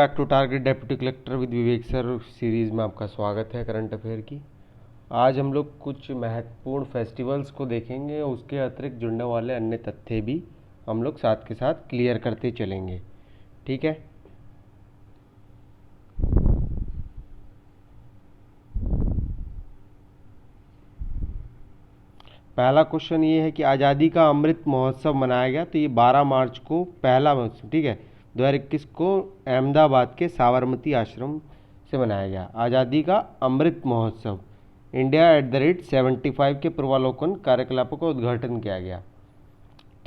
Back to target deputy collector with Vivek sir series में आपका स्वागत है करंट अफेयर की। आज हम लोग कुछ महत्वपूर्ण फेस्टिवल्स को देखेंगे और उसके अतिरिक्त जुड़ने वाले अन्य तथ्य भी हम लोग साथ के साथ क्लियर करते चलेंगे। ठीक है, पहला क्वेश्चन ये है कि आज़ादी का अमृत महोत्सव मनाया गया, तो ये 12 मार्च को पहला महोत्सव, ठीक है, 2021 को अहमदाबाद के साबरमती आश्रम से मनाया गया। आज़ादी का अमृत महोत्सव इंडिया @75 के पूर्वावलोकन कार्यकलापों का उद्घाटन किया गया।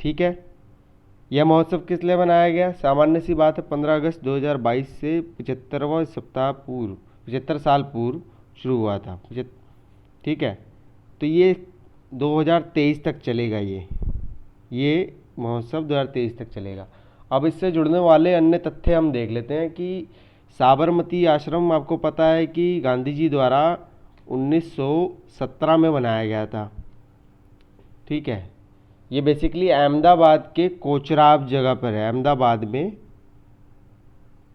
ठीक है, यह महोत्सव किस लिए मनाया गया? सामान्य सी बात है, 15 अगस्त 2022 से 75 साल पूर्व शुरू हुआ था। ठीक है, तो ये 2023 तक चलेगा। ये महोत्सव 2023 तक चलेगा। अब इससे जुड़ने वाले अन्य तथ्य हम देख लेते हैं कि साबरमती आश्रम, आपको पता है कि गांधी जी द्वारा 1917 में बनाया गया था। ठीक है, ये बेसिकली अहमदाबाद के कोचराब जगह पर है। अहमदाबाद में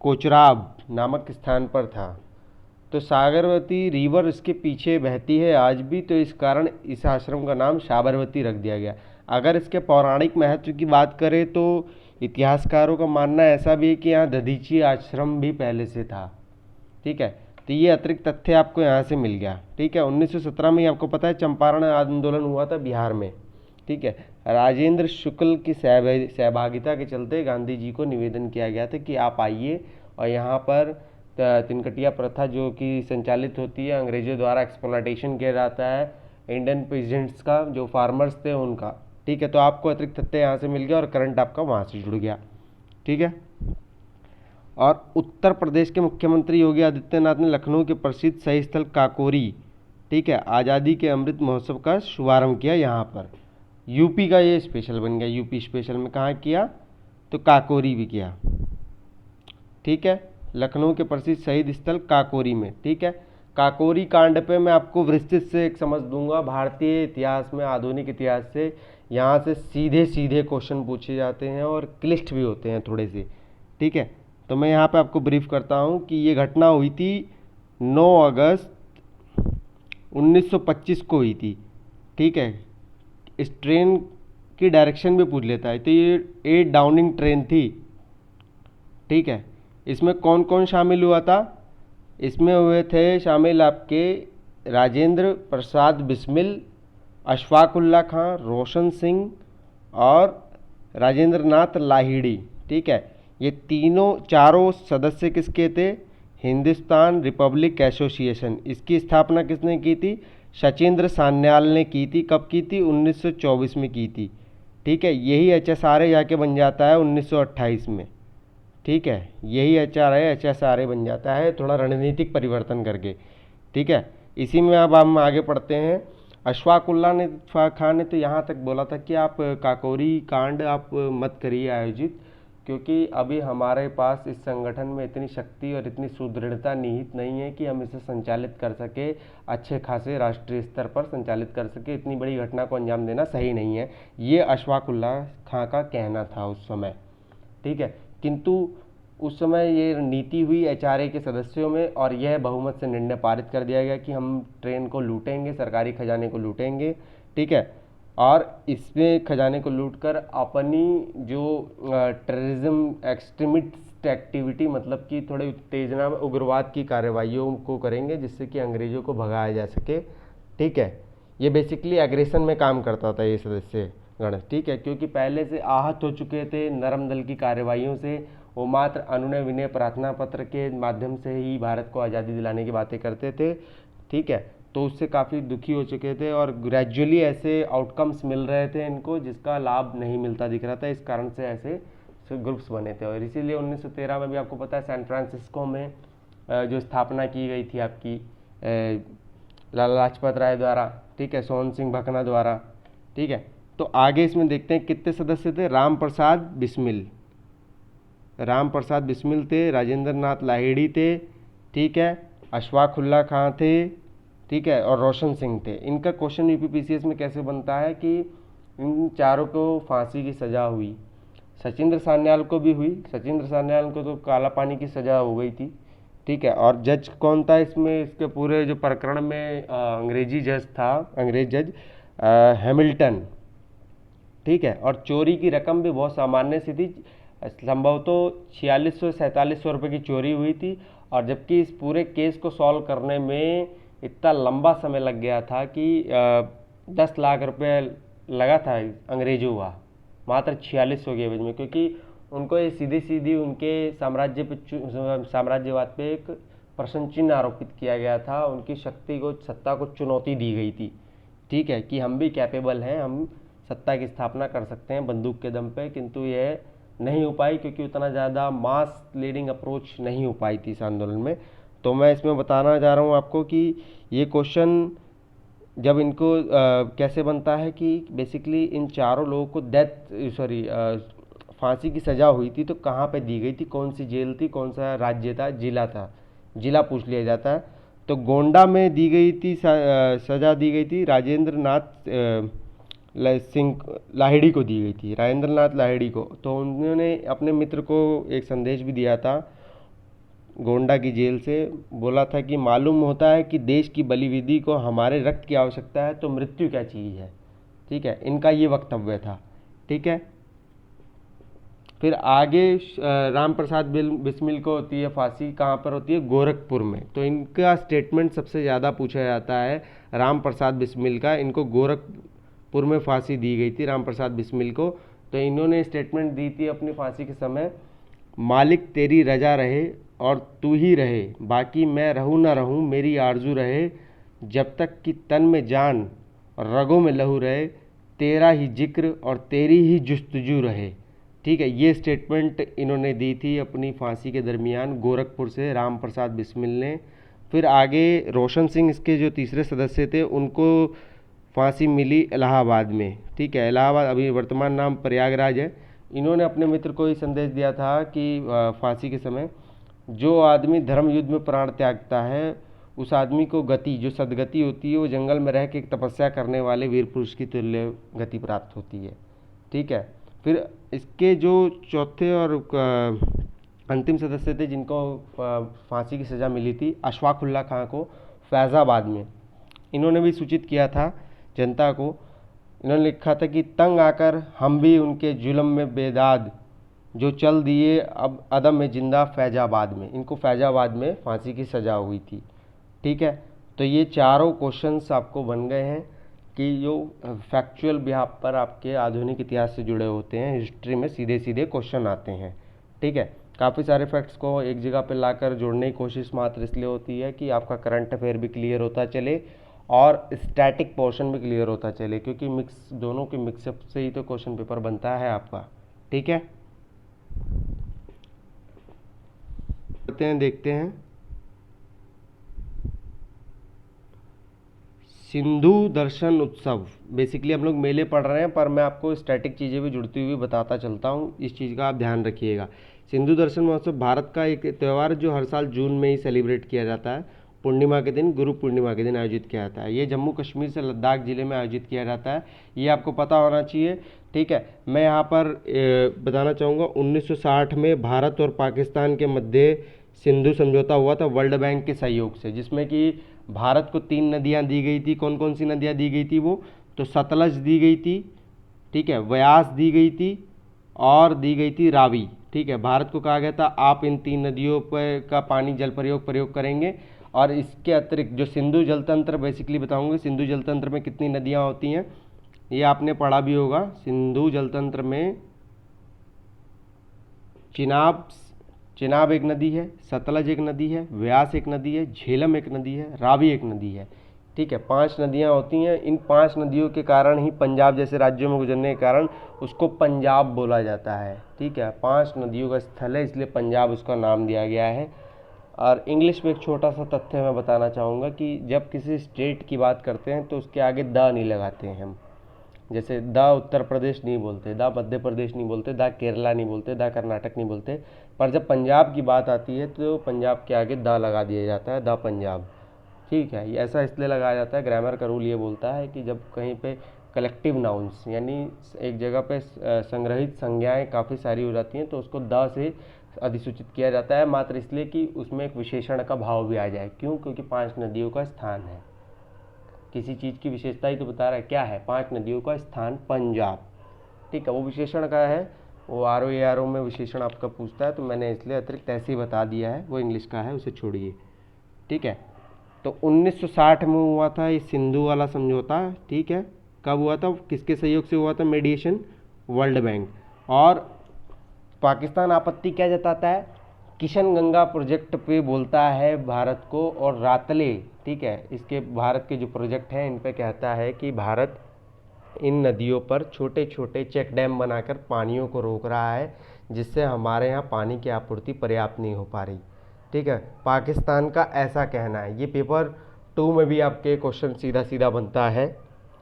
कोचराब नामक स्थान पर था। तो साबरमती रिवर इसके पीछे बहती है आज भी, तो इस कारण इस आश्रम का नाम साबरमती रख दिया गया। अगर इसके पौराणिक महत्व की बात करें तो इतिहासकारों का मानना ऐसा भी है कि यहाँ दधीची आश्रम भी पहले से था। ठीक है, तो ये अतिरिक्त तथ्य आपको यहाँ से मिल गया। ठीक है, 1917 में आपको पता है चंपारण आंदोलन हुआ था बिहार में। ठीक है, राजेंद्र शुक्ल की सहभागिता के चलते गांधी जी को निवेदन किया गया था कि आप आइए और यहाँ पर तिनकटिया प्रथा जो कि संचालित होती है, अंग्रेजों द्वारा एक्सप्लॉयटेशन किया जाता है इंडियन पीजेंट्स का, जो फार्मर्स थे उनका। ठीक है, तो आपको अतिरिक्त तथ्य यहाँ से मिल गया और करंट आपका वहाँ से जुड़ गया। ठीक है, और उत्तर प्रदेश के मुख्यमंत्री योगी आदित्यनाथ ने लखनऊ के प्रसिद्ध सही स्थल काकोरी, ठीक है, आज़ादी के अमृत महोत्सव का शुभारंभ किया यहाँ पर। यूपी का ये स्पेशल बन गया। यूपी स्पेशल में कहाँ किया? तो काकोरी भी किया। ठीक है, लखनऊ के प्रसिद्ध शहीद स्थल काकोरी में। ठीक है, काकोरी कांड पे मैं आपको विस्तृत से एक समझ दूंगा। भारतीय इतिहास में, आधुनिक इतिहास से यहाँ से सीधे सीधे क्वेश्चन पूछे जाते हैं और क्लिष्ट भी होते हैं थोड़े से। ठीक है, तो मैं यहाँ पे आपको ब्रीफ करता हूँ कि ये घटना हुई थी 9 अगस्त 1925 को हुई थी। ठीक है, इस ट्रेन की डायरेक्शन भी पूछ लेता है, तो ये 8 डाउनिंग ट्रेन थी। ठीक है, इसमें कौन कौन शामिल हुआ था? इसमें हुए थे शामिल आपके राजेंद्र प्रसाद बिस्मिल, अशफाकुल्ला खां, रोशन सिंह और राजेंद्र नाथ लाहिड़ी। ठीक है, ये चारों सदस्य किसके थे? Hindustan Republic association. इसकी स्थापना किसने की थी? सचिंद्र सान्याल ने की थी। कब की थी? 1924 में की थी। ठीक है, यही HSRA जाके बन जाता है 1928 में। ठीक है, यही HSRA बन जाता है थोड़ा रणनीतिक परिवर्तन करके। ठीक है, इसी में अब हम आगे पढ़ते हैं। अशफाकुल्ला खान ने तो यहाँ तक बोला था कि आप काकोरी कांड आप मत करिए आयोजित, क्योंकि अभी हमारे पास इस संगठन में इतनी शक्ति और इतनी सुदृढ़ता निहित नहीं है कि हम इसे संचालित कर सके, अच्छे खासे राष्ट्रीय स्तर पर संचालित कर सके। इतनी बड़ी घटना को अंजाम देना सही नहीं है, ये अशफाकुल्ला खां का कहना था उस समय। ठीक है, किंतु उस समय ये नीति हुई HRA के सदस्यों में और यह बहुमत से निर्णय पारित कर दिया गया कि हम ट्रेन को लूटेंगे, सरकारी खजाने को लूटेंगे। ठीक है, और इसमें खजाने को लूटकर अपनी जो टेररिज्म एक्सट्रीमिस्ट एक्टिविटी, मतलब कि थोड़े उत्तेजना उग्रवाद की कार्रवाइयों को करेंगे जिससे कि अंग्रेजों को भगाया जा सके। ठीक है, ये बेसिकली एग्रेशन में काम करता था ये सदस्य गण। ठीक है, क्योंकि पहले से आहत हो चुके थे नरम दल की कार्रवाइयों से, वो मात्र अनुनय विनय प्रार्थना पत्र के माध्यम से ही भारत को आज़ादी दिलाने की बातें करते थे। ठीक है, तो उससे काफ़ी दुखी हो चुके थे और ग्रेजुअली ऐसे आउटकम्स मिल रहे थे इनको जिसका लाभ नहीं मिलता दिख रहा था। इस कारण से ऐसे ग्रुप्स बने थे और इसीलिए 1913 में भी आपको पता है सैन फ्रांसिस्को में जो स्थापना की गई थी आपकी लाला लाजपत राय द्वारा। ठीक है, सोहन सिंह भकना द्वारा। ठीक है, तो आगे इसमें देखते हैं कितने सदस्य थे। राम प्रसाद बिस्मिल थे, राजेंद्र नाथ लाहिड़ी थे, ठीक है, अशफाकुल्ला खां थे, ठीक है, और रोशन सिंह थे। इनका क्वेश्चन UPPCS में कैसे बनता है कि इन चारों को फांसी की सज़ा हुई। सचिंद्र सान्याल को भी हुई। सचिंद्र सान्याल को तो काला पानी की सज़ा हो गई थी, ठीक है। और जज कौन था इसमें, इसके पूरे जो प्रकरण में अंग्रेजी जज था, अंग्रेज जज हैमिल्टन, ठीक है। और चोरी की रकम भी बहुत सामान्य सी थी, संभवतः 4600 रुपये की चोरी हुई थी। और जबकि इस पूरे केस को सॉल्व करने में इतना लंबा समय लग गया था कि 10 लाख रुपए लगा था अंग्रेजों का, मात्र 4600 के एवज में, क्योंकि उनको ये सीधी सीधी उनके साम्राज्यवाद पे एक प्रश्न चिन्ह आरोपित किया गया था। उनकी शक्ति को, सत्ता को चुनौती दी गई थी, ठीक है, कि हम भी कैपेबल हैं, हम सत्ता की स्थापना कर सकते हैं बंदूक के दम पे। किंतु यह नहीं हो पाई, क्योंकि उतना ज़्यादा मास लीडिंग अप्रोच नहीं हो पाई थी इस आंदोलन में। तो मैं इसमें बताना चाह रहा हूँ आपको कि ये क्वेश्चन जब इनको कैसे बनता है कि बेसिकली इन चारों लोगों को फांसी की सज़ा हुई थी तो कहाँ पे दी गई थी, कौन सी जेल थी, कौन सा राज्य था, जिला था, जिला पूछ लिया जाता है। तो गोंडा में दी गई थी सज़ा दी गई थी राजेंद्र नाथ सिंह लाहिड़ी को दी गई थी, राजेंद्र नाथ लाहिड़ी को। तो उन्होंने अपने मित्र को एक संदेश भी दिया था गोंडा की जेल से, बोला था कि मालूम होता है कि देश की बलिविधि को हमारे रक्त की आवश्यकता है, तो मृत्यु क्या चीज़ है, ठीक है, इनका ये वक्तव्य था, ठीक है। फिर आगे राम प्रसाद बिस्मिल को होती है फांसी, कहाँ पर होती है, गोरखपुर में। तो इनका स्टेटमेंट सबसे ज़्यादा पूछा जाता है राम प्रसाद बिस्मिल का। इनको गोरखपुर में फांसी दी गई थी राम प्रसाद बिस्मिल को। तो इन्होंने स्टेटमेंट दी थी अपनी फांसी के समय, मालिक तेरी रजा रहे और तू ही रहे, बाकी मैं रहूँ ना रहूँ मेरी आरजू रहे, जब तक कि तन में जान और रगों में लहू रहे, तेरा ही जिक्र और तेरी ही जुस्तजू रहे, ठीक है। ये स्टेटमेंट इन्होंने दी थी अपनी फांसी के दरमियान गोरखपुर से राम प्रसाद बिस्मिल ने। फिर आगे रोशन सिंह इसके जो तीसरे सदस्य थे, उनको फांसी मिली इलाहाबाद में, ठीक है। इलाहाबाद अभी वर्तमान नाम प्रयागराज है। इन्होंने अपने मित्र को ही संदेश दिया था कि फांसी के समय जो आदमी धर्म युद्ध में प्राण त्यागता है उस आदमी को गति, जो सदगति होती है, वो जंगल में रह के एक तपस्या करने वाले वीर पुरुष की तुल्य गति प्राप्त होती है, ठीक है। फिर इसके जो चौथे और अंतिम सदस्य थे जिनको फांसी की सज़ा मिली थी, अशफाकुल्ला खां को फैज़ाबाद में, इन्होंने भी सूचित किया था जनता को। इन्होंने लिखा था कि तंग आकर हम भी उनके जुल्म में बेदाद, जो चल दिए अब अदम में जिंदा फैजाबाद में। इनको फैजाबाद में फांसी की सज़ा हुई थी, ठीक है। तो ये चारों क्वेश्चंस आपको बन गए हैं कि जो फैक्चुअल बिहाफ पर आपके आधुनिक इतिहास से जुड़े होते हैं, हिस्ट्री में सीधे सीधे क्वेश्चन आते हैं, ठीक है। काफ़ी सारे फैक्ट्स को एक जगह पर लाकर जोड़ने की कोशिश मात्र इसलिए होती है कि आपका करंट अफेयर भी क्लियर होता चले और स्टैटिक पोर्शन भी क्लियर होता चले, क्योंकि मिक्स दोनों के मिक्सअप से ही तो क्वेश्चन पेपर बनता है आपका, ठीक है। देखते हैं सिंधु दर्शन उत्सव। बेसिकली हम लोग मेले पढ़ रहे हैं, पर मैं आपको स्टैटिक चीज़ें भी जुड़ती हुई बताता चलता हूँ, इस चीज़ का आप ध्यान रखिएगा। सिंधु दर्शन महोत्सव भारत का एक त्यौहार जो हर साल जून में ही सेलिब्रेट किया जाता है, पूर्णिमा के दिन, गुरु पूर्णिमा के दिन आयोजित किया जाता है। ये जम्मू कश्मीर से लद्दाख ज़िले में आयोजित किया जाता है, ये आपको पता होना चाहिए, ठीक है। मैं यहाँ पर बताना चाहूँगा 1960 में भारत और पाकिस्तान के मध्य सिंधु समझौता हुआ था वर्ल्ड बैंक के सहयोग से, जिसमें कि भारत को 3 नदियाँ दी गई थी। कौन कौन सी नदियाँ दी गई थी वो, तो सतलज दी गई थी, ठीक है, व्यास दी गई थी और दी गई थी रावी, ठीक है। भारत को कहा गया था आप इन 3 नदियों पर का पानी जल प्रयोग करेंगे। और इसके अतिरिक्त जो सिंधु जल तंत्र, बेसिकली बताऊंगे सिंधु जल तंत्र में कितनी नदियाँ होती हैं, ये आपने पढ़ा भी होगा। सिंधु जल तंत्र में चिनाब एक नदी है, सतलज एक नदी है, व्यास एक नदी है, झेलम एक नदी है, रावी एक नदी है, ठीक है। 5 नदियाँ होती हैं। इन 5 नदियों के कारण ही पंजाब जैसे राज्यों में गुजरने के कारण उसको पंजाब बोला जाता है, ठीक है। 5 नदियों का स्थल है, इसलिए पंजाब उसका नाम दिया गया है। और इंग्लिश में एक छोटा सा तथ्य मैं बताना चाहूँगा कि जब किसी स्टेट की बात करते हैं तो उसके आगे द नहीं लगाते हैं हम। जैसे द उत्तर प्रदेश नहीं बोलते, द मध्य प्रदेश नहीं बोलते, द केरला नहीं बोलते, द कर्नाटक नहीं बोलते, पर जब पंजाब की बात आती है तो पंजाब के आगे द लगा दिया जाता है, द पंजाब, ठीक है। ये ऐसा इसलिए लगाया जाता है, ग्रामर का रूल ये बोलता है कि जब कहीं पे कलेक्टिव नाउन्स, यानी एक जगह पे संग्रहित संज्ञाएं काफ़ी सारी हो जाती हैं तो उसको द से अधिसूचित किया जाता है, मात्र इसलिए कि उसमें एक विशेषण का भाव भी आ जाए। क्यों? क्योंकि 5 नदियों का स्थान है। किसी चीज़ की विशेषता ही तो बता रहा है, क्या है? 5 नदियों का स्थान पंजाब। ठीक है, वो विशेषण का है, वो RO में विशेषण आपका पूछता है, तो मैंने इसलिए अतिरिक्त ऐसे ही बता दिया है, वो इंग्लिश का है, उसे छोड़िए। ठीक है, तो 1960 में हुआ था ये सिंधु वाला समझौता। ठीक है, कब हुआ था, किसके सहयोग से हुआ था? मेडिएशन, वर्ल्ड बैंक। और पाकिस्तान आपत्ति क्या जताता है? किशन गंगा प्रोजेक्ट पे बोलता है भारत को, और रातले, ठीक है, इसके भारत के जो प्रोजेक्ट हैं इन पे कहता है कि भारत इन नदियों पर छोटे छोटे चेक डैम बनाकर पानियों को रोक रहा है, जिससे हमारे यहाँ पानी की आपूर्ति पर्याप्त नहीं हो पा रही। ठीक है, पाकिस्तान का ऐसा कहना है। ये पेपर 2 में भी आपके क्वेश्चन सीधा सीधा बनता है,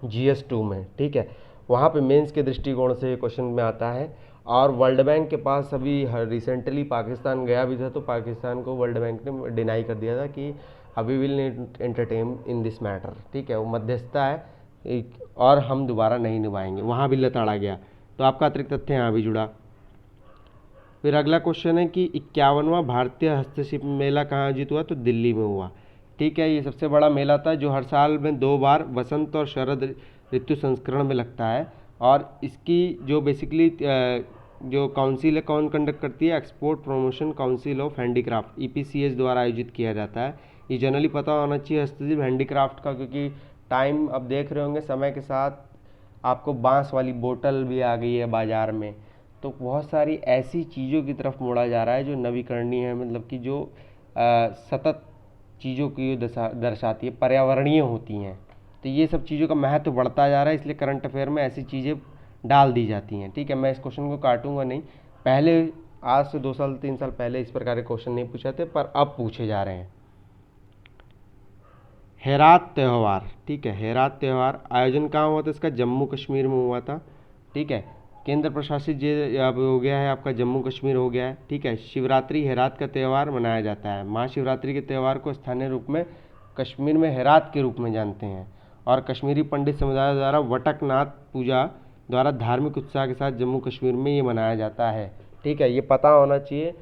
GS 2 में। ठीक है, वहाँ पे मेंस के दृष्टिकोण से ये क्वेश्चन में आता है। और वर्ल्ड बैंक के पास अभी रिसेंटली पाकिस्तान गया भी था, तो पाकिस्तान को वर्ल्ड बैंक ने डिनाई कर दिया था कि अभी will not entertain in this matter. ठीक है, वो मध्यस्थता है और हम दोबारा नहीं निभाएंगे, वहाँ भी लताड़ा गया। तो आपका अतिरिक्त तथ्य यहाँ भी जुड़ा। फिर अगला क्वेश्चन है कि 51वां भारतीय हस्तशिल्प मेला कहाँ आयोजित हुआ? तो दिल्ली में हुआ। ठीक है, ये सबसे बड़ा मेला था जो हर साल में 2 बार वसंत और शरद ऋतु संस्करण में लगता है। और इसकी जो बेसिकली जो काउंसिल है कौन कंडक्ट करती है? Export promotion council of handicraft, EPCH द्वारा आयोजित किया जाता है। ये जनरली पता होना चाहिए हस्तशिल्प हैंडीक्राफ्ट का, क्योंकि टाइम अब देख रहे होंगे समय के साथ आपको बांस वाली बोतल भी आ गई है बाज़ार में, तो बहुत सारी ऐसी चीज़ों की तरफ मोड़ा जा रहा है जो नवीकरणीय है, मतलब कि जो सतत चीज़ों की दर्शाती है, पर्यावरणीय होती हैं। तो ये सब चीज़ों का महत्व बढ़ता जा रहा है, इसलिए करंट अफेयर में ऐसी चीज़ें डाल दी जाती हैं। ठीक है, मैं इस क्वेश्चन को काटूंगा नहीं। पहले आज से 2 साल 3 साल पहले इस प्रकार के क्वेश्चन नहीं पूछे थे, पर अब पूछे जा रहे हैं। हेरात त्यौहार, ठीक है, हेरात त्यौहार आयोजन कहाँ हुआ था? इसका जम्मू कश्मीर में हुआ था। ठीक है, केंद्र प्रशासित ये अब हो गया है आपका जम्मू कश्मीर हो गया है। ठीक है, शिवरात्रि हेरात का त्यौहार मनाया जाता है। महाशिवरात्रि के त्यौहार को स्थानीय रूप में कश्मीर में हेरात के रूप में जानते हैं, और कश्मीरी पंडित समुदाय द्वारा वटकनाथ पूजा द्वारा धार्मिक उत्साह के साथ जम्मू कश्मीर में ये मनाया जाता है। ठीक है, ये पता होना चाहिए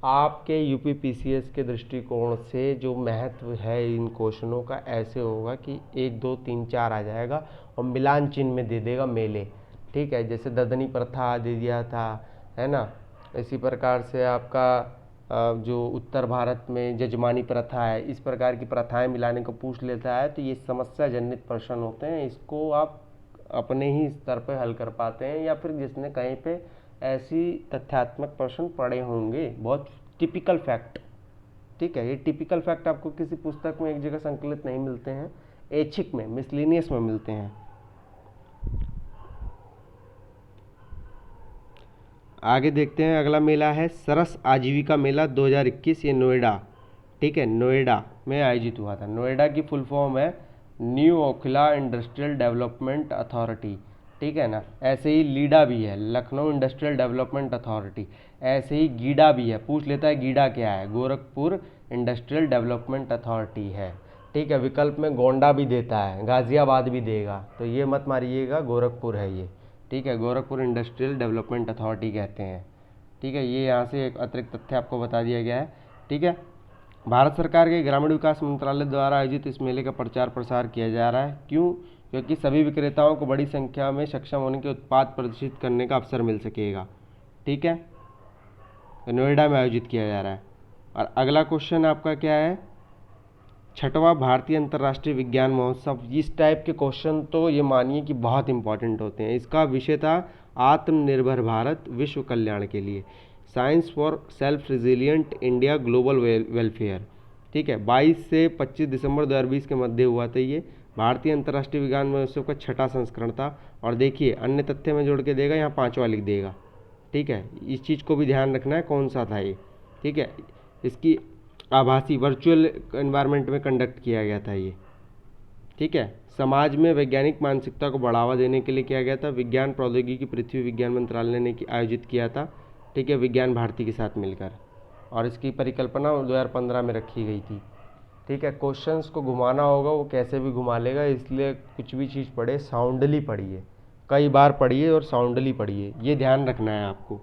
आपके UPPCS के दृष्टिकोण से। जो महत्व है इन क्वेश्चनों का ऐसे होगा कि 1 2 3 4 आ जाएगा और मिलान चिन्ह में दे देगा मेले। ठीक है, जैसे ददनी प्रथा दे दिया था, है ना, इसी प्रकार से आपका जो उत्तर भारत में जजमानी प्रथा है, इस प्रकार की प्रथाएं मिलाने को पूछ लेता है, तो ये समस्या जनित प्रश्न होते हैं। इसको आप अपने ही स्तर पर हल कर पाते हैं, या फिर जिसने कहीं पे ऐसी तथ्यात्मक प्रश्न पढ़े होंगे, बहुत टिपिकल फैक्ट। ठीक है, ये टिपिकल फैक्ट आपको किसी पुस्तक में एक जगह संकलित नहीं मिलते हैं, ऐच्छिक में, मिसलिनियस में मिलते हैं। आगे देखते हैं, अगला मेला है सरस आजीविका मेला 2021, ये नोएडा, ठीक है, नोएडा में आयोजित हुआ था। नोएडा की फुल फॉर्म है new Okhla industrial development authority. ठीक है ना, ऐसे ही लीडा भी है, लखनऊ इंडस्ट्रियल डेवलपमेंट अथॉरिटी। ऐसे ही गीडा भी है, पूछ लेता है गीडा क्या है? गोरखपुर इंडस्ट्रियल डेवलपमेंट अथॉरिटी है। ठीक है, विकल्प में गोंडा भी देता है, गाजियाबाद भी देगा, तो ये मत मारिएगा, गोरखपुर है ये। ठीक है, गोरखपुर इंडस्ट्रियल डेवलपमेंट अथॉरिटी कहते हैं। ठीक है, ये यहाँ से एक अतिरिक्त तथ्य आपको बता दिया गया है। ठीक है, भारत सरकार के ग्रामीण विकास मंत्रालय द्वारा आयोजित इस मेले का प्रचार प्रसार किया जा रहा है। क्यों? क्योंकि सभी विक्रेताओं को बड़ी संख्या में सक्षम होने के उत्पाद प्रदर्शित करने का अवसर मिल सकेगा। ठीक है, नोएडा में आयोजित किया जा रहा है। और अगला क्वेश्चन आपका क्या है? 6वां भारतीय अंतर्राष्ट्रीय विज्ञान महोत्सव। इस टाइप के क्वेश्चन तो ये मानिए कि बहुत इंपॉर्टेंट होते हैं। इसका विषय था आत्मनिर्भर भारत विश्व कल्याण के लिए, science for self resilient India global welfare. ठीक है, 22 से 25 दिसंबर 2020 के मध्य हुआ था ये। भारतीय अंतर्राष्ट्रीय विज्ञान महोत्सव का 6वां संस्करण था। और देखिए अन्य तथ्य में जोड़ के देगा, यहाँ 5वां लिख देगा। ठीक है, इस चीज़ को भी ध्यान रखना है कौन सा था ये। ठीक है, इसकी आभासी वर्चुअल एनवायरनमेंट में कंडक्ट किया गया था ये। ठीक है, समाज में वैज्ञानिक मानसिकता को बढ़ावा देने के लिए किया गया था। विज्ञान प्रौद्योगिकी पृथ्वी विज्ञान मंत्रालय ने आयोजित किया था। ठीक है, विज्ञान भारती के साथ मिलकर, और इसकी परिकल्पना 2015 में रखी गई थी। ठीक है, क्वेश्चंस को घुमाना होगा, वो कैसे भी घुमा लेगा, इसलिए कुछ भी चीज़ पढ़े साउंडली पढ़िए, कई बार पढ़िए और साउंडली पढ़िए, ये ध्यान रखना है आपको।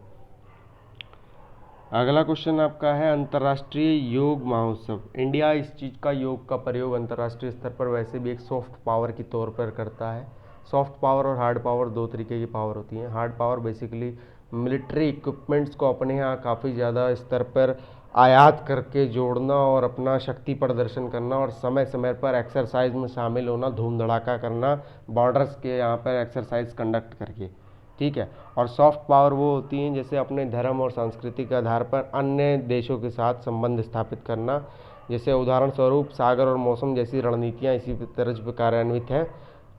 अगला क्वेश्चन आपका है अंतर्राष्ट्रीय योग महोत्सव। इंडिया इस चीज़ का, योग का प्रयोग अंतर्राष्ट्रीय स्तर पर वैसे भी एक सॉफ्ट पावर के तौर पर करता है। सॉफ्ट पावर और हार्ड पावर दो तरीके की पावर होती हैं। Hard power basically military equipments को अपने यहाँ काफ़ी ज़्यादा स्तर पर आयात करके जोड़ना और अपना शक्ति प्रदर्शन करना और समय समय पर एक्सरसाइज में शामिल होना, धूम धड़ाका करना, बॉर्डर्स के यहाँ पर एक्सरसाइज कंडक्ट करके, ठीक है। और सॉफ्ट पावर वो होती हैं जैसे अपने धर्म और संस्कृति के आधार पर अन्य देशों के साथ संबंध स्थापित करना, जैसे उदाहरण स्वरूप सागर और मौसम जैसी रणनीतियाँ इसी तर्ज पर कार्यान्वित हैं।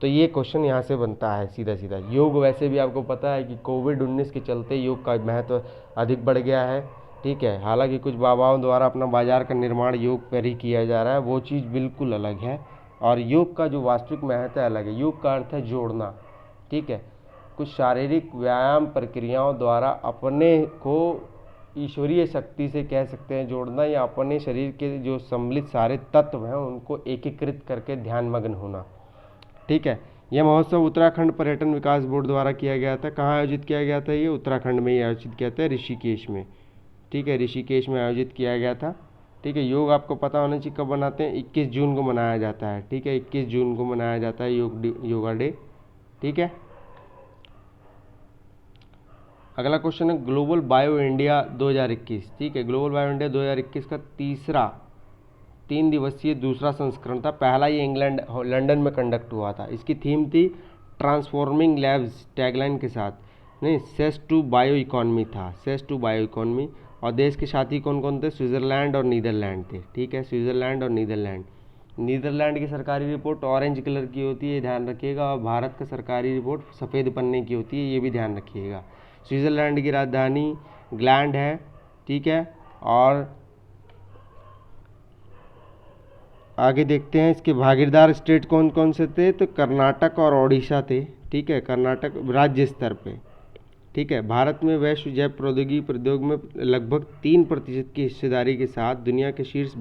तो ये क्वेश्चन यहाँ से बनता है सीधा सीधा। योग वैसे भी आपको पता है कि कोविड-19 के चलते योग का महत्व अधिक बढ़ गया है, ठीक है। हालांकि कुछ बाबाओं द्वारा अपना बाजार का निर्माण योग पर ही किया जा रहा है, वो चीज़ बिल्कुल अलग है। और योग का जो वास्तविक महत्व है अलग है। योग का अर्थ है जोड़ना, ठीक है। कुछ शारीरिक व्यायाम प्रक्रियाओं द्वारा अपने को ईश्वरीय शक्ति से कह सकते हैं जोड़ना, या अपने शरीर के जो सम्मिलित सारे तत्व हैं उनको एकीकृत करके ध्यानमग्न होना, ठीक है। यह महोत्सव उत्तराखंड पर्यटन विकास बोर्ड द्वारा किया गया था। कहाँ आयोजित किया गया था? ये उत्तराखंड में ही आयोजित किया था, ऋषिकेश में, ठीक है। ऋषिकेश में आयोजित किया गया था, ठीक है। योग आपको पता होना चाहिए कब मनाते हैं, 21 जून को मनाया जाता है, ठीक है। 21 जून को मनाया जाता है योगा डे, ठीक है। अगला क्वेश्चन है ग्लोबल बायो इंडिया 2021, ठीक है। ग्लोबल बायो इंडिया 2021 का तीसरा 3 दिवसीय दूसरा संस्करण था। पहला ये इंग्लैंड लंदन में कंडक्ट हुआ था। इसकी थीम थी ट्रांसफॉर्मिंग लाइव्स, टैगलाइन के साथ, नहीं, सेस टू बायो इकॉनमी था, सेस टू बायो इकॉनमी। और देश के साथी कौन कौन थे? स्विट्ज़रलैंड और नीदरलैंड थे, ठीक है। स्विट्ज़रलैंड और नीदरलैंड। नीदरलैंड की सरकारी रिपोर्ट ऑरेंज कलर की होती है, ध्यान रखिएगा। और भारत का सरकारी रिपोर्ट सफ़ेद पन्ने की होती है, ये भी ध्यान रखिएगा। स्विट्ज़रलैंड की राजधानी ग्लैंड है, ठीक है। और आगे देखते हैं इसके भागीदार स्टेट कौन कौन से थे, तो कर्नाटक और ओडिशा थे, ठीक है। कर्नाटक राज्य स्तर पे, ठीक है। भारत में वैश्व जैव प्रौद्योगिकी प्रयोग में लगभग 3% की हिस्सेदारी के साथ दुनिया के शीर्ष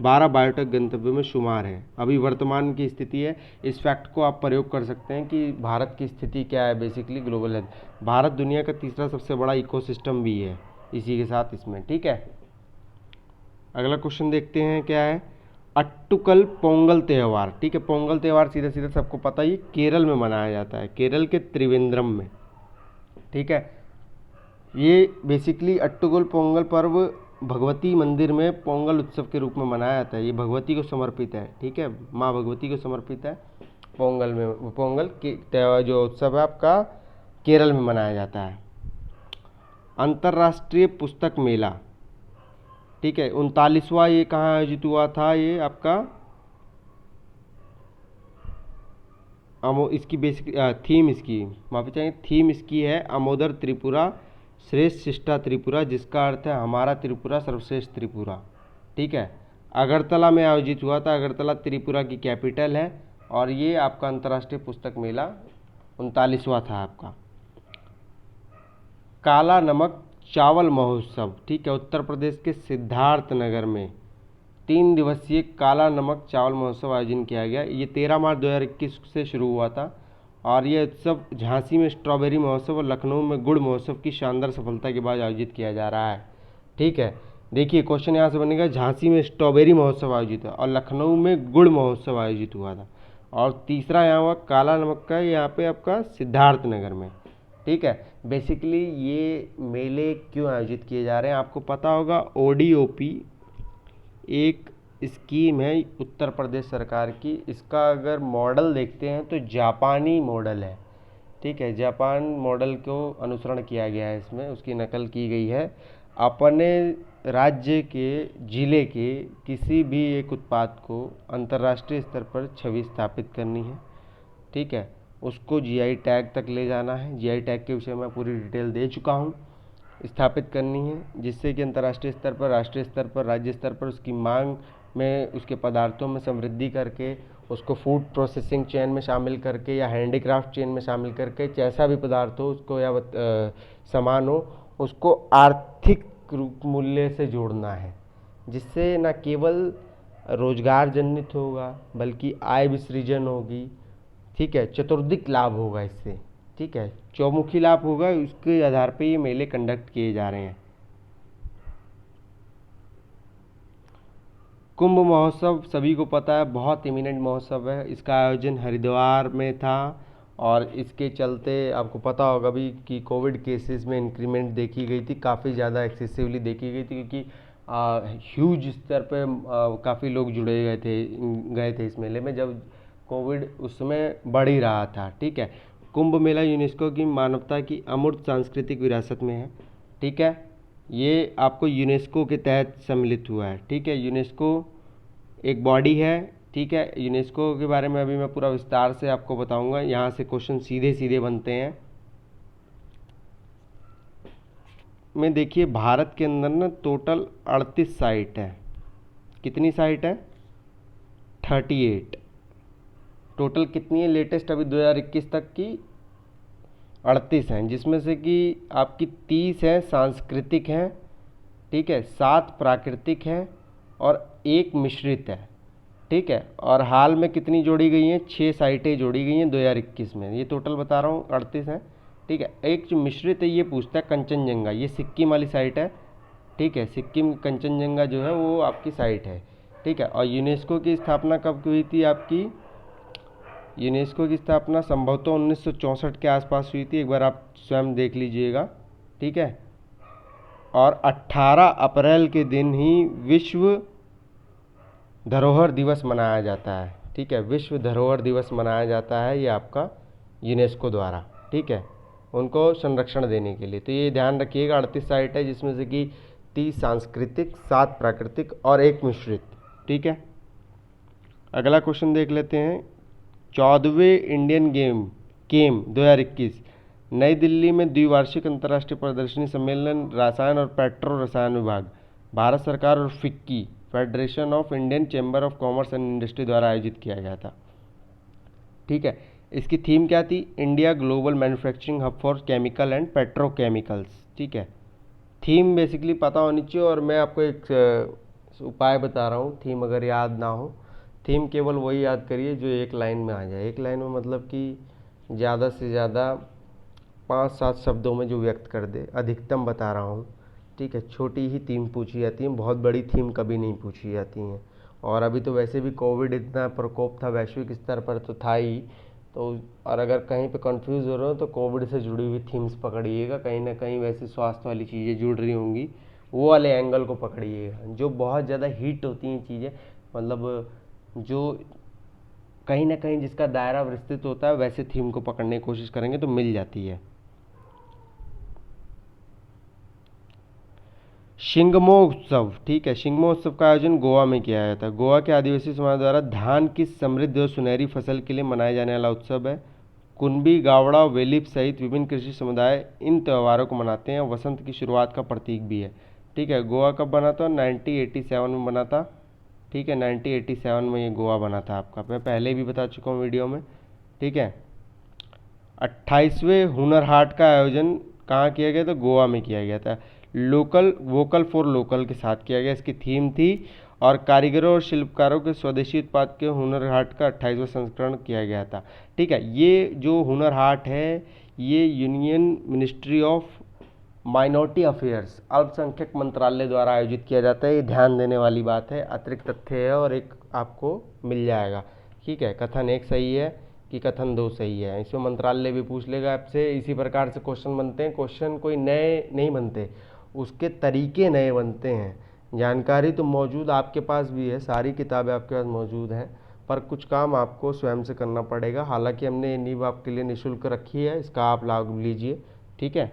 12 बायोटेक गंतव्यों में शुमार है। अभी वर्तमान की स्थिति है, इस फैक्ट को आप प्रयोग कर सकते हैं कि भारत की स्थिति क्या है बेसिकली ग्लोबल हेल्थ। भारत दुनिया का तीसरा सबसे बड़ा इकोसिस्टम भी है इसी के साथ इसमें, ठीक है। अगला क्वेश्चन देखते हैं क्या है, अट्टुकल पोंगल त्यौहार, ठीक है। पोंगल त्यौहार सीधा सीधा सबको पता ही केरल में मनाया जाता है, केरल के त्रिवेंद्रम में, ठीक है। ये बेसिकली अट्टुकल पोंगल पर्व भगवती मंदिर में पोंगल उत्सव के रूप में मनाया जाता है। ये भगवती को समर्पित है, ठीक है, माँ भगवती को समर्पित है। पोंगल में, पोंगल के जो उत्सव है आपका केरल में मनाया जाता है। अंतर्राष्ट्रीय पुस्तक मेला, ठीक है, 39वां ये कहाँ आयोजित हुआ था? ये आपका इसकी बेसिक थीम इसकी माफी चाहिए, थीम इसकी है अमोदर त्रिपुरा श्रेष्ठ शिष्टा त्रिपुरा, जिसका अर्थ है हमारा त्रिपुरा सर्वश्रेष्ठ त्रिपुरा, ठीक है। अगरतला में आयोजित हुआ था। अगरतला त्रिपुरा की कैपिटल है। और ये आपका अंतर्राष्ट्रीय पुस्तक मेला 39वां था आपका। काला नमक चावल महोत्सव, ठीक है, उत्तर प्रदेश के सिद्धार्थ नगर में 3 दिवसीय काला नमक चावल महोत्सव आयोजन किया गया। ये 13 मार्च 2021 से शुरू हुआ था। और ये उत्सव झांसी में स्ट्रॉबेरी महोत्सव और लखनऊ में गुड़ महोत्सव की शानदार सफलता के बाद आयोजित किया जा रहा है, ठीक है। देखिए क्वेश्चन यहाँ से बनेगा, झांसी में स्ट्रॉबेरी महोत्सव आयोजित हुआ और लखनऊ में गुड़ महोत्सव आयोजित हुआ था। और तीसरा यहाँ हुआ काला नमक का, यहाँ पे आपका सिद्धार्थ नगर में, ठीक है। बेसिकली ये मेले क्यों आयोजित किए जा रहे हैं आपको पता होगा। ODOP एक स्कीम है उत्तर प्रदेश सरकार की। इसका अगर मॉडल देखते हैं तो जापानी मॉडल है, ठीक है। जापान मॉडल को अनुसरण किया गया है, इसमें उसकी नकल की गई है। अपने राज्य के जिले के किसी भी एक उत्पाद को अंतर्राष्ट्रीय स्तर पर छवि स्थापित करनी है, ठीक है। उसको GI टैग तक ले जाना है। GI टैग के विषय में पूरी डिटेल दे चुका हूँ। स्थापित करनी है जिससे कि अंतर्राष्ट्रीय स्तर पर, राष्ट्रीय स्तर पर, राज्य स्तर पर उसकी मांग में, उसके पदार्थों में समृद्धि करके, उसको फूड प्रोसेसिंग चेन में शामिल करके या हैंडीक्राफ्ट चेन में शामिल करके, जैसा भी पदार्थ हो उसको या सामान हो उसको आर्थिक मूल्य से जोड़ना है, जिससे न केवल रोजगार जनित होगा, बल्कि आय विसृजन होगी, ठीक है, चतुर्दिक लाभ होगा इससे, ठीक है, चौमुखी लाभ होगा, उसके आधार पे ये मेले कंडक्ट किए जा रहे हैं। कुंभ महोत्सव सभी को पता है बहुत इमिनेंट महोत्सव है। इसका आयोजन हरिद्वार में था और इसके चलते आपको पता होगा भी कि कोविड केसेस में इंक्रीमेंट देखी गई थी, काफ़ी ज़्यादा एक्सेसिवली देखी गई थी, क्योंकि ह्यूज स्तर पे काफ़ी लोग जुड़े गए थे इस मेले में, जब कोविड उस समय बढ़ ही रहा था, ठीक है। कुंभ मेला यूनेस्को की मानवता की अमूर्त सांस्कृतिक विरासत में है, ठीक है। ये आपको यूनेस्को के तहत सम्मिलित हुआ है, ठीक है। यूनेस्को एक बॉडी है, ठीक है। यूनेस्को के बारे में अभी मैं पूरा विस्तार से आपको बताऊंगा, यहाँ से क्वेश्चन सीधे सीधे बनते हैं। में देखिए भारत के अंदर ना टोटल 38 साइट है। कितनी साइट है? 38। टोटल कितनी है लेटेस्ट अभी 2021 तक की? 38 हैं, जिसमें से कि आपकी 30 हैं सांस्कृतिक हैं, ठीक है, 7 प्राकृतिक हैं और 1 मिश्रित है, ठीक है। और हाल में कितनी जोड़ी गई हैं? 6 साइटें जोड़ी गई हैं 2021 में। ये टोटल बता रहा हूँ 38 हैं, ठीक है। एक जो मिश्रित है ये पूछता है कंचनजंगा, ये सिक्किम वाली साइट है, ठीक है। सिक्किम कंचनजंगा जो है वो आपकी साइट है, ठीक है। और यूनेस्को की स्थापना कब हुई थी आपकी? यूनेस्को की स्थापना संभवतः 1964 के आसपास हुई थी, एक बार आप स्वयं देख लीजिएगा, ठीक है। और 18 अप्रैल के दिन ही विश्व धरोहर दिवस मनाया जाता है, ठीक है। विश्व धरोहर दिवस मनाया जाता है ये आपका यूनेस्को द्वारा, ठीक है, उनको संरक्षण देने के लिए। तो ये ध्यान रखिएगा 38 साइट है, जिसमें से कि 30 सांस्कृतिक, 7 प्राकृतिक और 1 मिश्रित, ठीक है। अगला क्वेश्चन देख लेते हैं। 14वें इंडियन गेम 2021 नई दिल्ली में द्विवार्षिक अंतर्राष्ट्रीय प्रदर्शनी सम्मेलन रसायन और पेट्रो रसायन विभाग, भारत सरकार और FICCI federation of Indian chamber of commerce and industry द्वारा आयोजित किया गया था, ठीक है। इसकी थीम क्या थी? India global manufacturing hub for chemical and petrochemicals, ठीक है। थीम बेसिकली पता होनी चाहिए, और मैं आपको एक उपाय बता रहा हूँ, थीम अगर याद ना हो, थीम केवल वही याद करिए जो एक लाइन में आ जाए। एक लाइन में मतलब कि ज़्यादा से ज़्यादा 5-7 शब्दों में जो व्यक्त कर दे, अधिकतम बता रहा हूँ, ठीक है। छोटी ही थीम पूछी जाती है, बहुत बड़ी थीम कभी नहीं पूछी जाती हैं। और अभी तो वैसे भी कोविड इतना प्रकोप था, वैश्विक स्तर पर तो था ही, तो और अगर कहीं पे कंफ्यूज हो रहे हो तो कोविड से जुड़ी हुई थीम्स पकड़िएगा, कहीं ना कहीं वैसे स्वास्थ्य वाली चीज़ें जुड़ रही होंगी, वो वाले एंगल को पकड़िएगा। जो बहुत ज़्यादा हिट होती हैं चीज़ें, मतलब जो कहीं ना कहीं जिसका दायरा विस्तृत होता है, वैसे थीम को पकड़ने की कोशिश करेंगे तो मिल जाती है। शिंगमो उत्सव, ठीक है। शिंगमो उत्सव का आयोजन गोवा में किया गया था। गोवा के आदिवासी समाज द्वारा धान की समृद्ध और सुनहरी फसल के लिए मनाया जाने वाला उत्सव है। कुनबी, गावड़ा, वेलिप सहित विभिन्न कृषि समुदाय इन त्योहारों को मनाते हैं। वसंत की शुरुआत का प्रतीक भी है, ठीक है। गोवा कब बना था? 1987 में बना था, ठीक है। 1987 में ये गोवा बना था आपका, मैं पहले भी बता चुका हूँ वीडियो में, ठीक है। 28वें हुनर हाट का आयोजन कहाँ किया गया था? गोवा में किया गया था। वोकल फॉर लोकल के साथ किया गया, इसकी थीम थी। और कारीगरों और शिल्पकारों के स्वदेशी उत्पाद के हुनर हाट का 28वां संस्करण किया गया था, ठीक है। ये जो हुनर हाट है ये union ministry of minority affairs, अल्पसंख्यक मंत्रालय द्वारा आयोजित किया जाता है। ये ध्यान देने वाली बात है, अतिरिक्त तथ्य है और एक आपको मिल जाएगा, ठीक है। कथन 1 सही है कि कथन 2 सही है, इसमें मंत्रालय भी पूछ लेगा आपसे। इसी प्रकार से क्वेश्चन बनते हैं, क्वेश्चन कोई नए नहीं बनते, उसके तरीके नए बनते हैं। जानकारी तो मौजूद आपके पास भी है, सारी किताबें आपके पास मौजूद हैं, पर कुछ काम आपको स्वयं से करना पड़ेगा। हालांकि हमने ये नींव आपके लिए निःशुल्क रखी है, इसका आप लाभ लीजिए, ठीक है।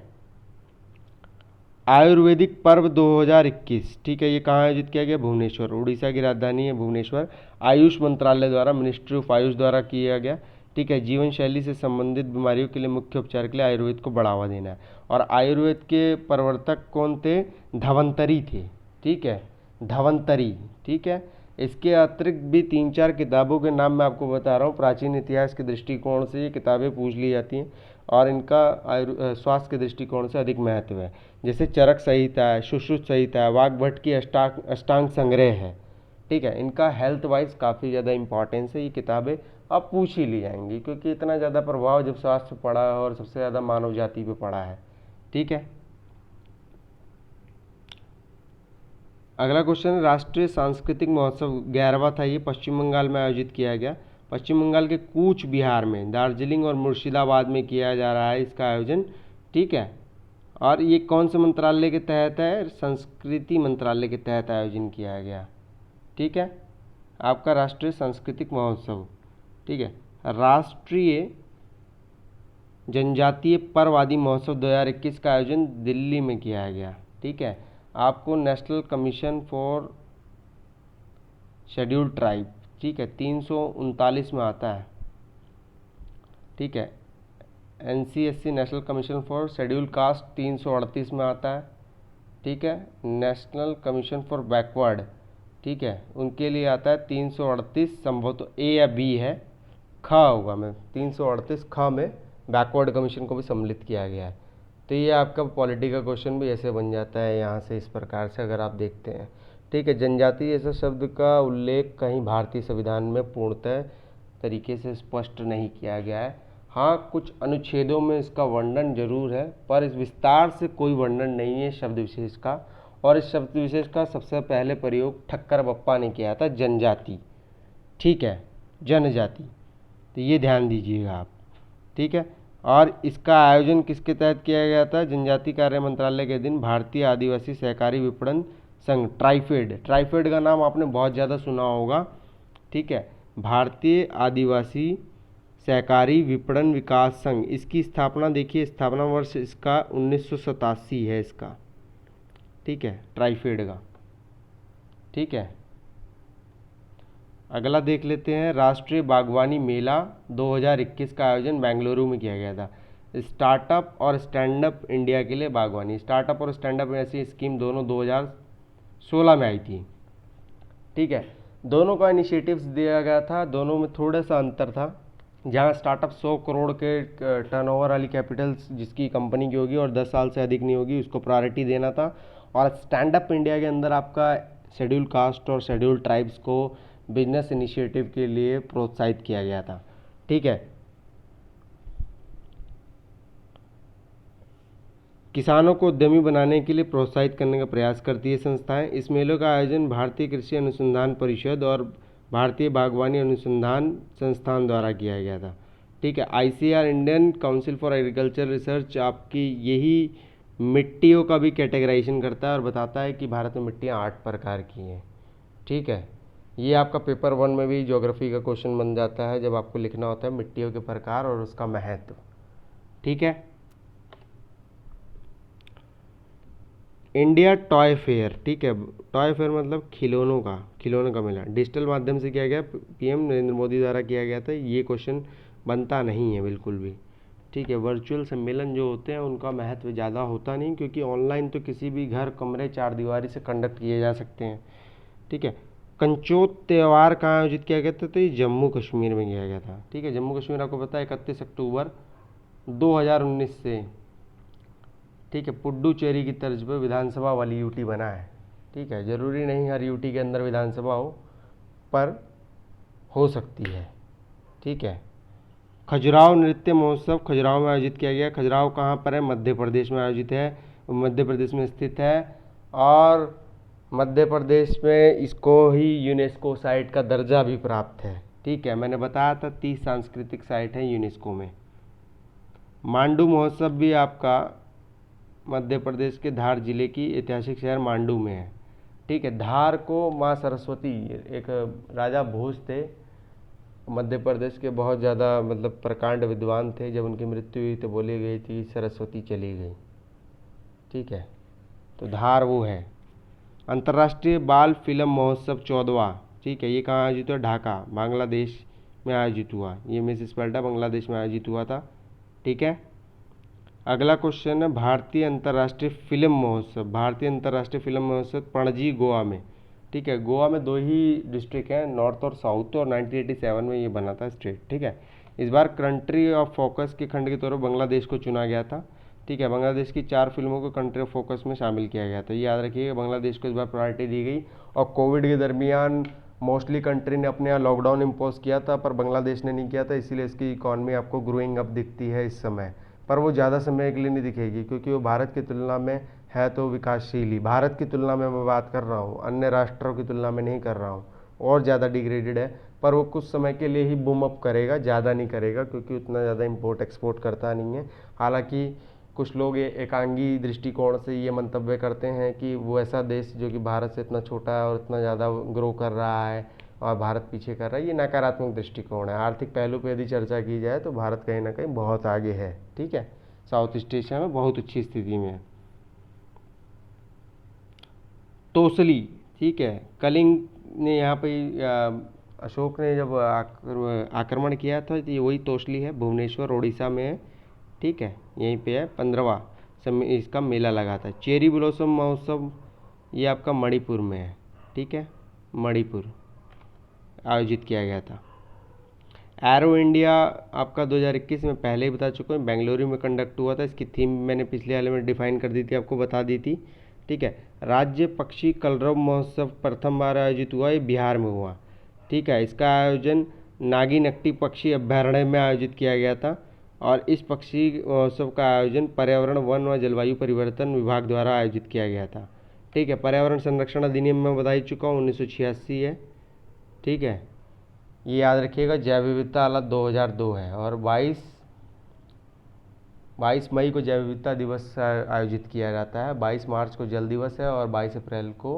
आयुर्वेदिक पर्व 2021, ठीक है, ये कहाँ आयोजित किया गया? भुवनेश्वर, उड़ीसा की राजधानी है भुवनेश्वर। आयुष मंत्रालय द्वारा, मिनिस्ट्री ऑफ आयुष द्वारा किया गया, ठीक है। जीवन शैली से संबंधित बीमारियों के लिए मुख्य उपचार के लिए आयुर्वेद को बढ़ावा देना है। और आयुर्वेद के प्रवर्तक कौन थे? धवंतरी थे, ठीक है, धवंतरी, ठीक है। इसके अतिरिक्त भी 3-4 किताबों के नाम मैं आपको बता रहा हूँ, प्राचीन इतिहास के दृष्टिकोण से ये किताबें पूछ ली जाती हैं और इनका स्वास्थ्य के दृष्टिकोण से अधिक महत्व है। जैसे चरक संहिता है, सुश्रुत संहिता है, वाग्भट की अष्टांग संग्रह है, ठीक है, इनका हेल्थ वाइज काफ़ी ज़्यादा इंपॉर्टेंस है। ये किताबें अब पूछ ही ली जाएंगी क्योंकि इतना ज़्यादा प्रभाव जब स्वास्थ्य पे पड़ा है और सबसे ज़्यादा मानव जाति पे पड़ा है। ठीक है, अगला क्वेश्चन है, राष्ट्रीय सांस्कृतिक महोत्सव 11वां था, ये पश्चिम बंगाल में आयोजित किया गया। पश्चिम बंगाल के कूच बिहार में, दार्जिलिंग और मुर्शिदाबाद में किया जा रहा है इसका आयोजन। ठीक है, और ये कौन से मंत्रालय के तहत है? संस्कृति मंत्रालय के तहत आयोजन किया गया। ठीक है, आपका राष्ट्रीय सांस्कृतिक महोत्सव। ठीक है, राष्ट्रीय जनजातीय परवादी महोत्सव 2021 का आयोजन दिल्ली में किया गया। ठीक है, आपको national commission for scheduled tribe, ठीक है, 339 में आता है। ठीक है, NCSC national commission for scheduled caste 338 में आता है। ठीक है, नेशनल कमीशन फॉर बैकवर्ड, ठीक है, उनके लिए आता है 338, संभवतः ए या बी है, ख होगा मैं 338 ख में बैकवर्ड कमीशन को भी सम्मिलित किया गया है। तो ये आपका पॉलिटी का क्वेश्चन भी ऐसे बन जाता है यहाँ से, इस प्रकार से अगर आप देखते हैं। ठीक है, जनजाति ऐसा शब्द का उल्लेख कहीं भारतीय संविधान में पूर्णतः तरीके से स्पष्ट नहीं किया गया है। हाँ, कुछ अनुच्छेदों में इसका वर्णन जरूर है, पर इस विस्तार से कोई वर्णन नहीं है शब्द विशेष का। और इस शब्द विशेष का सबसे पहले प्रयोग ठक्कर बप्पा ने किया था, जनजाति। ठीक है, जनजाति, तो ये ध्यान दीजिएगा आप। ठीक है, और इसका आयोजन किसके तहत किया गया था? जनजाति कार्य मंत्रालय के दिन भारतीय आदिवासी सहकारी विपणन संघ, ट्राइफेड। ट्राइफेड का नाम आपने बहुत ज़्यादा सुना होगा। ठीक है, भारतीय आदिवासी सहकारी विपणन विकास संघ, इसकी स्थापना देखिए, स्थापना वर्ष इसका 1987 है इसका। ठीक है, ट्राइफेड का। ठीक है, अगला देख लेते हैं, राष्ट्रीय बागवानी मेला 2021 का आयोजन बेंगलुरु में किया गया था। स्टार्टअप और स्टैंड अप इंडिया के लिए बागवानी, स्टार्टअप और स्टैंड अप ऐसी स्कीम दोनों 2016 में आई थी। ठीक है, दोनों का इनिशिएटिव्स दिया गया था, दोनों में थोड़ा सा अंतर था। जहाँ स्टार्टअप 100 करोड़ के टर्नओवर वाली कैपिटल जिसकी कंपनी की होगी और 10 साल से अधिक नहीं होगी, उसको प्रायोरिटी देना था। और स्टैंड अप इंडिया के अंदर आपका शेड्यूल कास्ट और शेड्यूल ट्राइब्स को बिजनेस इनिशिएटिव के लिए प्रोत्साहित किया गया था। ठीक है, किसानों को उद्यमी बनाने के लिए प्रोत्साहित करने का प्रयास करती है संस्थाएं। इस मेले का आयोजन भारतीय कृषि अनुसंधान परिषद और भारतीय बागवानी अनुसंधान संस्थान द्वारा किया गया था। ठीक है, ICAR Indian council for agriculture research आपकी यही मिट्टियों का भी कैटेगराइजेशन करता है और बताता है कि भारत में मिट्टियाँ 8 प्रकार की हैं। ठीक है, ये आपका पेपर 1 में भी ज्योग्राफी का क्वेश्चन बन जाता है जब आपको लिखना होता है मिट्टियों के प्रकार और उसका महत्व। ठीक है, इंडिया टॉय फेयर। ठीक है, टॉय फेयर मतलब खिलौनों का मेला, डिजिटल माध्यम से किया गया, PM नरेंद्र मोदी द्वारा किया गया था। ये क्वेश्चन बनता नहीं है बिल्कुल भी। ठीक है, वर्चुअल सम्मेलन जो होते हैं उनका महत्व ज़्यादा होता नहीं, क्योंकि ऑनलाइन तो किसी भी घर, कमरे, 4 दीवारी से कंडक्ट किए जा सकते हैं। ठीक है, कंचोत त्यौहार कहाँ आयोजित किया गया था? तो ये जम्मू कश्मीर में किया गया था। ठीक है, जम्मू कश्मीर आपको पता है 31 अक्टूबर 2019 से। ठीक है, पुडुचेरी की तर्ज पर विधानसभा वाली यूटी बना है। ठीक है, जरूरी नहीं हर यूटी के अंदर विधानसभा हो, पर हो सकती है। ठीक है, खजुराहो नृत्य महोत्सव खजुराहो में आयोजित किया गया। खजुराहो कहाँ पर है? मध्य प्रदेश में आयोजित है, मध्य प्रदेश में स्थित है। और मध्य प्रदेश में इसको ही यूनेस्को साइट का दर्जा भी प्राप्त है। ठीक है, मैंने बताया था 30 सांस्कृतिक साइट हैं यूनेस्को में। मांडू महोत्सव भी आपका मध्य प्रदेश के धार जिले की ऐतिहासिक शहर मांडू में है। ठीक है, धार को माँ सरस्वती, एक राजा भोज थे मध्य प्रदेश के, बहुत ज़्यादा मतलब प्रकांड विद्वान थे। जब उनकी मृत्यु हुई तो बोली गई थी सरस्वती चली गई। ठीक है, तो धार वो है। अंतर्राष्ट्रीय बाल फिल्म महोत्सव 14वां, ठीक है, ये कहाँ आयोजित हुआ? ढाका, बांग्लादेश में आयोजित हुआ। ये म्यूनिसिपैलिटी बांग्लादेश में आयोजित हुआ था। ठीक है, अगला क्वेश्चन है भारतीय अंतर्राष्ट्रीय फिल्म महोत्सव। भारतीय अंतर्राष्ट्रीय फिल्म महोत्सव पणजी गोवा में। ठीक है, गोवा में 2 ही डिस्ट्रिक्ट हैं, नॉर्थ और साउथ, और 1987 में ये बना था स्टेट। ठीक है, इस बार कंट्री ऑफ फोकस के खंड के तौर पर बांग्लादेश को चुना गया था। ठीक है, बांग्लादेश की 4 फिल्मों को कंट्री ऑफ फोकस में शामिल किया गया था। ये याद रखिएगा, बांग्लादेश को इस बार प्रायोरिटी दी गई। और कोविड के दरमियान मोस्टली कंट्री ने अपने यहाँ लॉकडाउन इम्पोज किया था, पर बांग्लादेश ने नहीं किया था, इसीलिए इसकी इकॉनमी आपको ग्रोइंग अप दिखती है इस समय। पर वो ज़्यादा समय के लिए नहीं दिखेगी, क्योंकि वो भारत की तुलना में है तो विकासशील ही। भारत की तुलना में मैं बात कर रहा हूँ, अन्य राष्ट्रों की तुलना में नहीं कर रहा हूँ, और ज़्यादा डिग्रेडेड है। पर वो कुछ समय के लिए ही बूम अप करेगा, ज़्यादा नहीं करेगा, क्योंकि उतना ज़्यादा इम्पोर्ट एक्सपोर्ट करता नहीं है। हालांकि कुछ लोग ये एकांगी दृष्टिकोण से ये मंतव्य करते हैं कि वो ऐसा देश जो कि भारत से इतना छोटा है और इतना ज़्यादा ग्रो कर रहा है और भारत पीछे कर रहा है, ये नकारात्मक दृष्टिकोण है। आर्थिक पहलू पर यदि चर्चा की जाए तो भारत कहीं ना कहीं बहुत आगे है, ठीक है, साउथ ईस्ट एशिया में बहुत अच्छी स्थिति में है। तोसली, ठीक है, कलिंग ने यहाँ पे अशोक ने जब आक्रमण किया था, तो ये वही तोसली है, भुवनेश्वर उड़ीसा में है, ठीक है, यहीं पे है। 15वां समय इसका मेला लगा था। चेरी ब्लॉसम महोत्सव ये आपका मणिपुर में है, ठीक है, मणिपुर आयोजित किया गया था। एरो इंडिया आपका 2021 में पहले ही बता चुका हूँ, बेंगलुरु में कंडक्ट हुआ था। इसकी थीम मैंने पिछले वाले में डिफाइन कर दी थी, आपको बता दी थी, ठीक है। राज्य पक्षी कलरव महोत्सव प्रथम बार आयोजित हुआ, ये बिहार में हुआ, ठीक है। इसका आयोजन नागीनट्टी पक्षी अभ्यारण्य में आयोजित किया गया था, और इस पक्षी महोत्सव का आयोजन पर्यावरण, वन व जलवायु परिवर्तन विभाग द्वारा आयोजित किया गया था, ठीक है। पर्यावरण संरक्षण अधिनियम में बता ही चुका हूँ, 1986 है, ठीक है। ये याद रखिएगा, जैव विविधता वाला 2002 है, और 22 मई को जैव विविधता दिवस आयोजित किया जाता है। 22 मार्च को जल दिवस है, और 22 अप्रैल को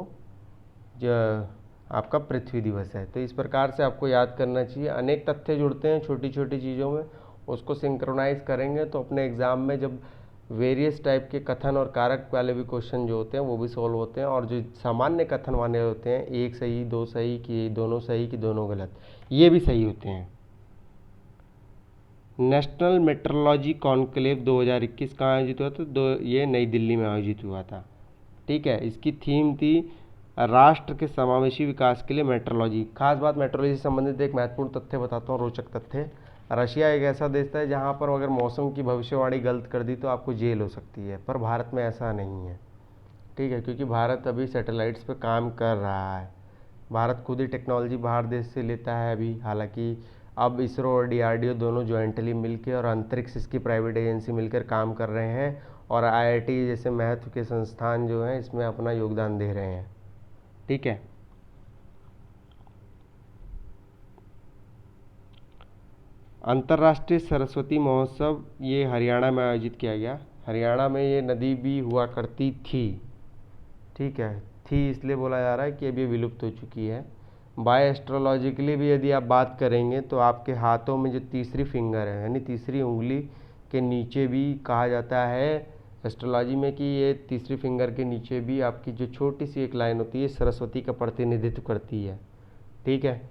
आपका पृथ्वी दिवस है। तो इस प्रकार से आपको याद करना चाहिए। अनेक तथ्य जुड़ते हैं छोटी छोटी चीज़ों में, उसको सिंक्रोनाइज करेंगे तो अपने एग्ज़ाम में जब वेरियस टाइप के कथन और कारक वाले भी क्वेश्चन जो होते हैं वो भी सॉल्व होते हैं, और जो सामान्य कथन वाले होते हैं, एक सही, दो सही, कि दोनों गलत, ये भी सही होते हैं। नेशनल मेट्रोलॉजी कॉन्क्लेव 2021 कहाँ आयोजित हुआ था? ये नई दिल्ली में आयोजित हुआ था, ठीक है। इसकी थीम थी राष्ट्र के समावेशी विकास के लिए मेट्रोलॉजी। खास बात, मेट्रोलॉजी से संबंधित एक महत्वपूर्ण तथ्य बताता हूँ, रोचक तथ्य। रशिया एक ऐसा देश है जहाँ पर अगर मौसम की भविष्यवाणी गलत कर दी तो आपको जेल हो सकती है, पर भारत में ऐसा नहीं है, ठीक है, क्योंकि भारत अभी सैटेलाइट्स पर काम कर रहा है। भारत खुद ही टेक्नोलॉजी बाहर देश से लेता है अभी, हालांकि अब इसरो और डीआरडीओ दोनों ज्वाइंटली मिलकर और अंतरिक्ष इसकी प्राइवेट एजेंसी मिलकर काम कर रहे हैं, और आईआईटी जैसे महत्व के संस्थान जो हैं इसमें अपना योगदान दे रहे हैं, ठीक है। अंतर्राष्ट्रीय सरस्वती महोत्सव ये हरियाणा में आयोजित किया गया। हरियाणा में ये नदी भी हुआ करती थी, ठीक है, थी इसलिए बोला जा रहा है कि अभी विलुप्त हो चुकी है। बाय एस्ट्रोलॉजिकली भी यदि आप बात करेंगे तो आपके हाथों में जो तीसरी फिंगर है, यानी तीसरी उंगली के नीचे भी कहा जाता है एस्ट्रोलॉजी में कि ये तीसरी फिंगर के नीचे भी आपकी जो छोटी सी एक लाइन होती है सरस्वती का प्रतिनिधित्व करती है, ठीक है।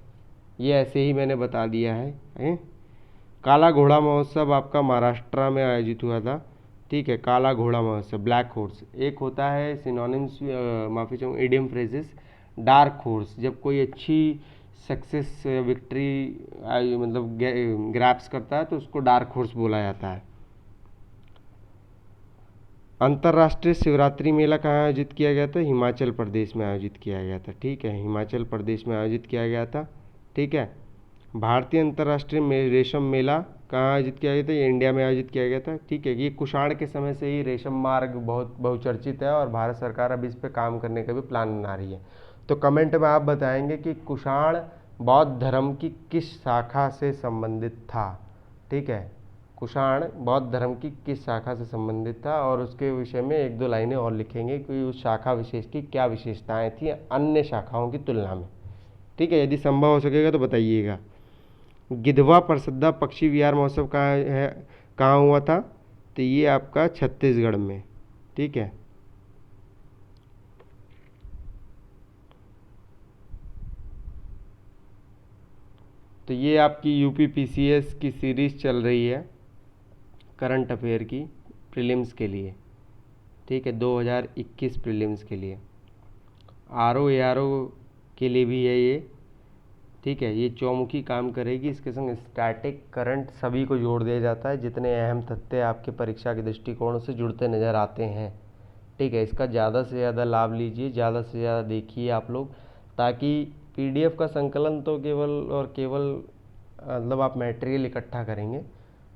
ये ऐसे ही मैंने बता दिया है। काला घोड़ा महोत्सव आपका महाराष्ट्र में आयोजित हुआ था, ठीक है। काला घोड़ा महोत्सव, ब्लैक हॉर्स। एक होता है सिनोनिम्स, माफ़ी चाहूँ, इडियम फ्रेजेस, डार्क हॉर्स, जब कोई अच्छी सक्सेस विक्ट्री मतलब ग्रैप्स करता है तो उसको डार्क हॉर्स बोला जाता है। अंतर्राष्ट्रीय शिवरात्रि मेला कहाँ आयोजित किया गया था? हिमाचल प्रदेश में आयोजित किया गया था, ठीक है, हिमाचल प्रदेश में आयोजित किया गया था, ठीक है। भारतीय अंतर्राष्ट्रीय रेशम मेला कहाँ आयोजित किया गया था? ये इंडिया में आयोजित किया गया था, ठीक है। ये कुषाण के समय से ही रेशम मार्ग बहुत बहुचर्चित है, और भारत सरकार अब इस पर काम करने का भी प्लान बना रही है। तो कमेंट में आप बताएंगे कि कुषाण बौद्ध धर्म की किस शाखा से संबंधित था, ठीक है। कुषाण बौद्ध धर्म की किस शाखा से संबंधित था, और उसके विषय में एक दो लाइनें और लिखेंगे कि उस शाखा विशेष की क्या विशेषताएं थी अन्य शाखाओं की तुलना में, ठीक है। यदि संभव हो सकेगा तो बताइएगा। गिधवा प्रसिद्ध पक्षी विहार महोत्सव कहाँ हुआ था? तो ये आपका छत्तीसगढ़ में, ठीक है। तो ये आपकी यूपीपीसीएस की सीरीज चल रही है करंट अफेयर की, प्रीलिम्स के लिए, ठीक है, 2021 प्रीलिम्स के लिए। आरओ एआरओ के लिए भी है ये, ठीक है, ये चौमुखी काम करेगी। इसके संग स्टैटिक करंट सभी को जोड़ दिया जाता है जितने अहम तथ्य आपके परीक्षा के दृष्टिकोण से जुड़ते नज़र आते हैं। ठीक है, इसका ज़्यादा से ज़्यादा लाभ लीजिए, ज़्यादा से ज़्यादा देखिए आप लोग, ताकि पीडीएफ का संकलन तो केवल और केवल मतलब आप मटेरियल इकट्ठा करेंगे,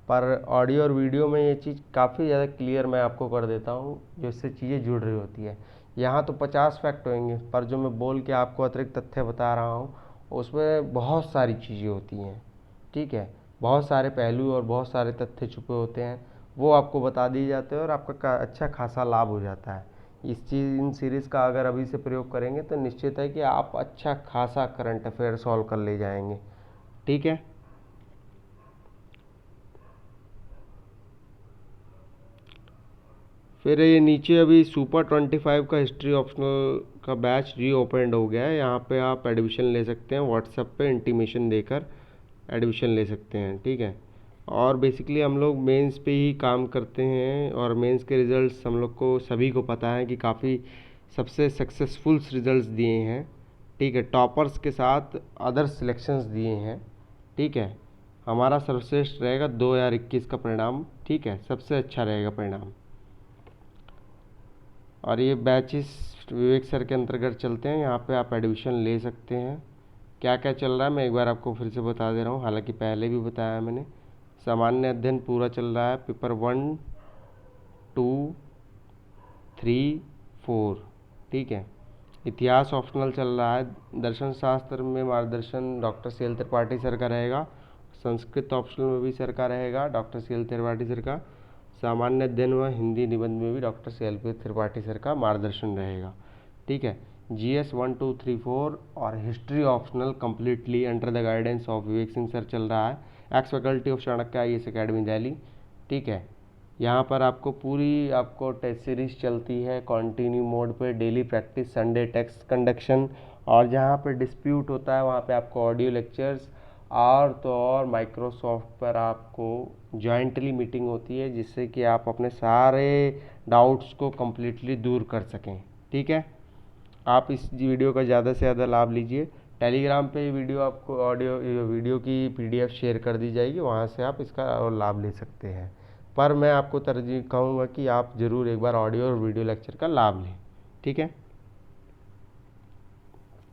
पर ऑडियो और वीडियो में ये चीज़ काफ़ी ज़्यादा क्लियर मैं आपको कर देता हूँ, जो इससे चीज़ें जुड़ रही होती है। यहाँ तो 50 फैक्ट होंगे, पर जो मैं बोल के आपको अतिरिक्त तथ्य बता रहा हूँ उसमें बहुत सारी चीज़ें होती हैं। ठीक है, बहुत सारे पहलू और बहुत सारे तथ्य छुपे होते हैं, वो आपको बता दिए जाते हैं और आपका अच्छा खासा लाभ हो जाता है। इन सीरीज़ का अगर अभी से प्रयोग करेंगे तो निश्चित है कि आप अच्छा खासा करंट अफेयर सॉल्व कर ले जाएंगे। ठीक है, फिर ये नीचे अभी सुपर 25 का हिस्ट्री ऑप्शनल का बैच रीओपनड हो गया है। यहाँ पे आप एडमिशन ले सकते हैं, व्हाट्सएप पे इंटीमेशन देकर एडमिशन ले सकते हैं। ठीक है, और बेसिकली हम लोग मेंस पे ही काम करते हैं और मेंस के रिज़ल्ट्स हम लोग को सभी को पता है कि काफ़ी सबसे सक्सेसफुल रिज़ल्ट्स दिए हैं। ठीक है, टॉपर्स के साथ अदर सिलेक्शंस दिए हैं। ठीक है, हमारा सर्वश्रेष्ठ रहेगा 2021 का परिणाम। ठीक है, सबसे अच्छा रहेगा परिणाम। और ये बैचेस विवेक सर के अंतर्गत चलते हैं, यहाँ पे आप एडमिशन ले सकते हैं। क्या क्या चल रहा है मैं एक बार आपको फिर से बता दे रहा हूँ, हालांकि पहले भी बताया मैंने। सामान्य अध्ययन पूरा चल रहा है, पेपर 1, 2, 3, 4। ठीक है, इतिहास ऑप्शनल चल रहा है। दर्शन शास्त्र में मार्गदर्शन doctor C L Tripathi sir का रहेगा। संस्कृत ऑप्शनल में भी सर का रहेगा, doctor C L Tripathi sir का। सामान्य अध्ययन व हिंदी निबंध में भी doctor C L Tripathi sir का मार्गदर्शन रहेगा। ठीक है, GS 1, 2, 3, 4 और history optional completely under the guidance of Vivek Singh sir चल रहा है, x faculty of Chanakya IAS academy Delhi. ठीक है, यहाँ पर आपको टेस्ट सीरीज चलती है कंटिन्यू मोड पे, daily practice, Sunday text conduction, और जहाँ पे डिस्प्यूट होता है वहाँ पे आपको ऑडियो लेक्चर्स, और तो और माइक्रोसॉफ्ट पर आपको जॉइंटली मीटिंग होती है जिससे कि आप अपने सारे डाउट्स को कम्प्लीटली दूर कर सकें। ठीक है, आप इस वीडियो का ज़्यादा से ज़्यादा लाभ लीजिए। टेलीग्राम पे वीडियो आपको ऑडियो वीडियो की PDF शेयर कर दी जाएगी, वहाँ से आप इसका और लाभ ले सकते हैं। पर मैं आपको तरजीह कहूँगा कि आप ज़रूर एक बार ऑडियो और वीडियो लेक्चर का लाभ लें। ठीक है।